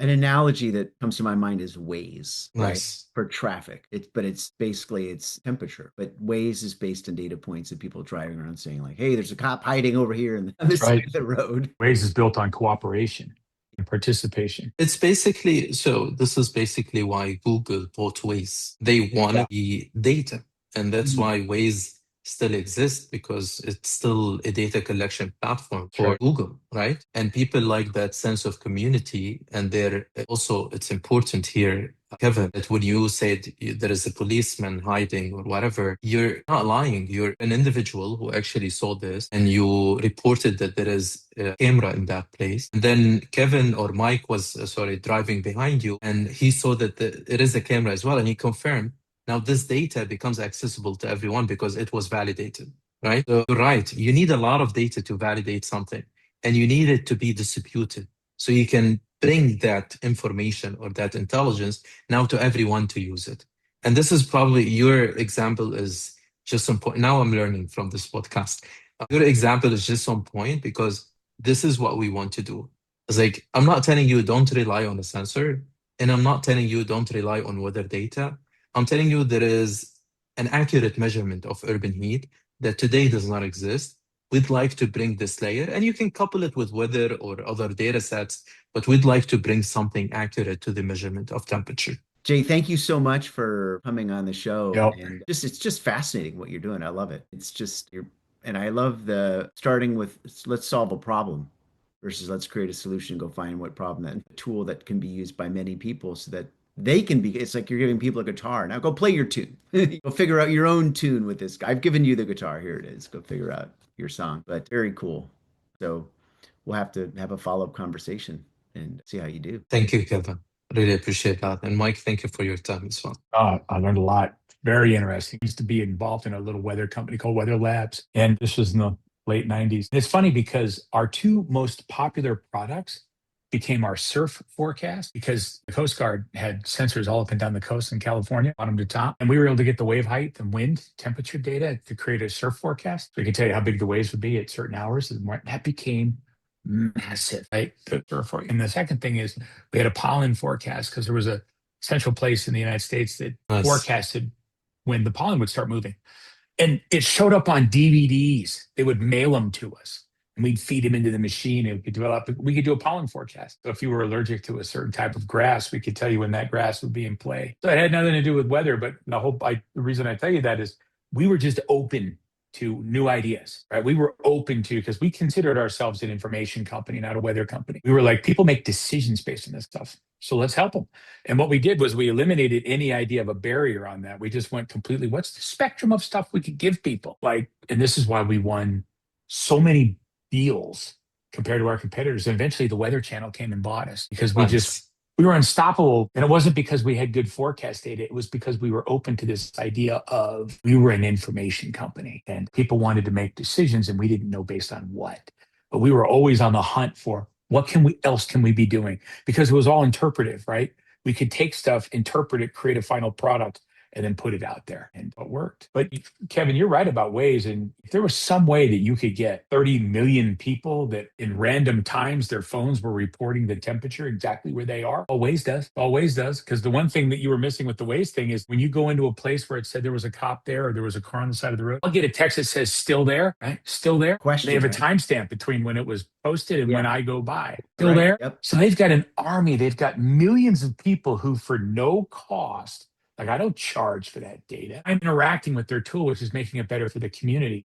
An analogy that comes to my mind is Waze, right? Nice. For traffic. It's basically it's temperature, but Waze is based on data points of people driving around saying like, "Hey, there's a cop hiding over here on That's this side right. of the road." Waze is built on cooperation and participation. It's basically, so this is basically why Google bought Waze. They Yeah. wanted the data. And that's Mhm. why Waze still exists because it's still a data collection platform That's for right. Google, right? And people like that sense of community. And they're also, it's important here, Kevin, that when you said there is a policeman hiding or whatever, you're not lying. You're an individual who actually saw this and you reported that there is a camera in that place. And then Kevin or Mike was, sorry, driving behind you and he saw that it is a camera as well and he confirmed. Now, this data becomes accessible to everyone because it was validated, right? So, you're right. You need a lot of data to validate something, and you need it to be distributed. So, you can bring that information or that intelligence now to everyone to use it. And this is probably your example is just on point. Now, I'm learning from this podcast. Your example is just on point because this is what we want to do. It's like, I'm not telling you don't rely on a sensor, and I'm not telling you don't rely on weather data. I'm telling you there is an accurate measurement of urban heat that today does not exist. We'd like to bring this layer, and you can couple it with weather or other data sets, but we'd like to bring something accurate to the measurement of temperature. Jay, thank you so much for coming on the show. Yep. And just it's just fascinating what you're doing. I love it. It's just you're and I love the starting with let's solve a problem versus let's create a solution, go find what problem that a tool that can be used by many people so that they can be it's like you're giving people a guitar. Now go play your tune. Go figure out your own tune with this. I've given you the guitar. Here it is. Go figure out your song. But very cool. So we'll have to have a follow-up conversation and see how you do. Thank you, Kevin. Really appreciate that. And Mike, thank you for your time as well. I learned a lot. Very interesting. I used to be involved in a little weather company called Weather Labs, and this was in the late 90s. And it's funny because our two most popular products became our surf forecast because the Coast Guard had sensors all up and down the coast in California, bottom to top. And we were able to get the wave height and wind temperature data to create a surf forecast. So we could tell you how big the waves would be at certain hours. And that became massive, right? And the second thing is we had a pollen forecast because there was a central place in the United States that Nice. forecasted when the pollen would start moving. And it showed up on DVDs. They would mail them to us and we'd feed them into the machine and we could do a pollen forecast. So if you were allergic to a certain type of grass, we could tell you when that grass would be in play. So it had nothing to do with weather, but the reason I tell you that is we were just open to new ideas, right? We were open to, because we considered ourselves an information company, not a weather company. We were like, people make decisions based on this stuff. So let's help them. And what we did was we eliminated any idea of a barrier on that. We just went completely, what's the spectrum of stuff we could give people? Like, and this is why we won so many deals compared to our competitors. And eventually the Weather Channel came and bought us because Nice. we were unstoppable. And it wasn't because we had good forecast data. It was because we were open to this idea of we were an information company and people wanted to make decisions and we didn't know based on what. But we were always on the hunt for what else can we be doing? Because it was all interpretive, right? We could take stuff, interpret it, create a final product, and then put it out there. And it worked. But Kevin, you're right about Waze. And if there was some way that you could get 30 million people that in random times their phones were reporting the temperature exactly where they are, Waze does. Always does. Because the one thing that you were missing with the Waze thing is when you go into a place where it said there was a cop there or there was a car on the side of the road, I'll get a text that says still there, right? Still there. They Question, have a right? timestamp between when it was posted and when Yeah. I go by. Still Right. there. Yep. So they've got an army, they've got millions of people who, for no cost, like I don't charge for that data. I'm interacting with their tool, which is making it better for the community.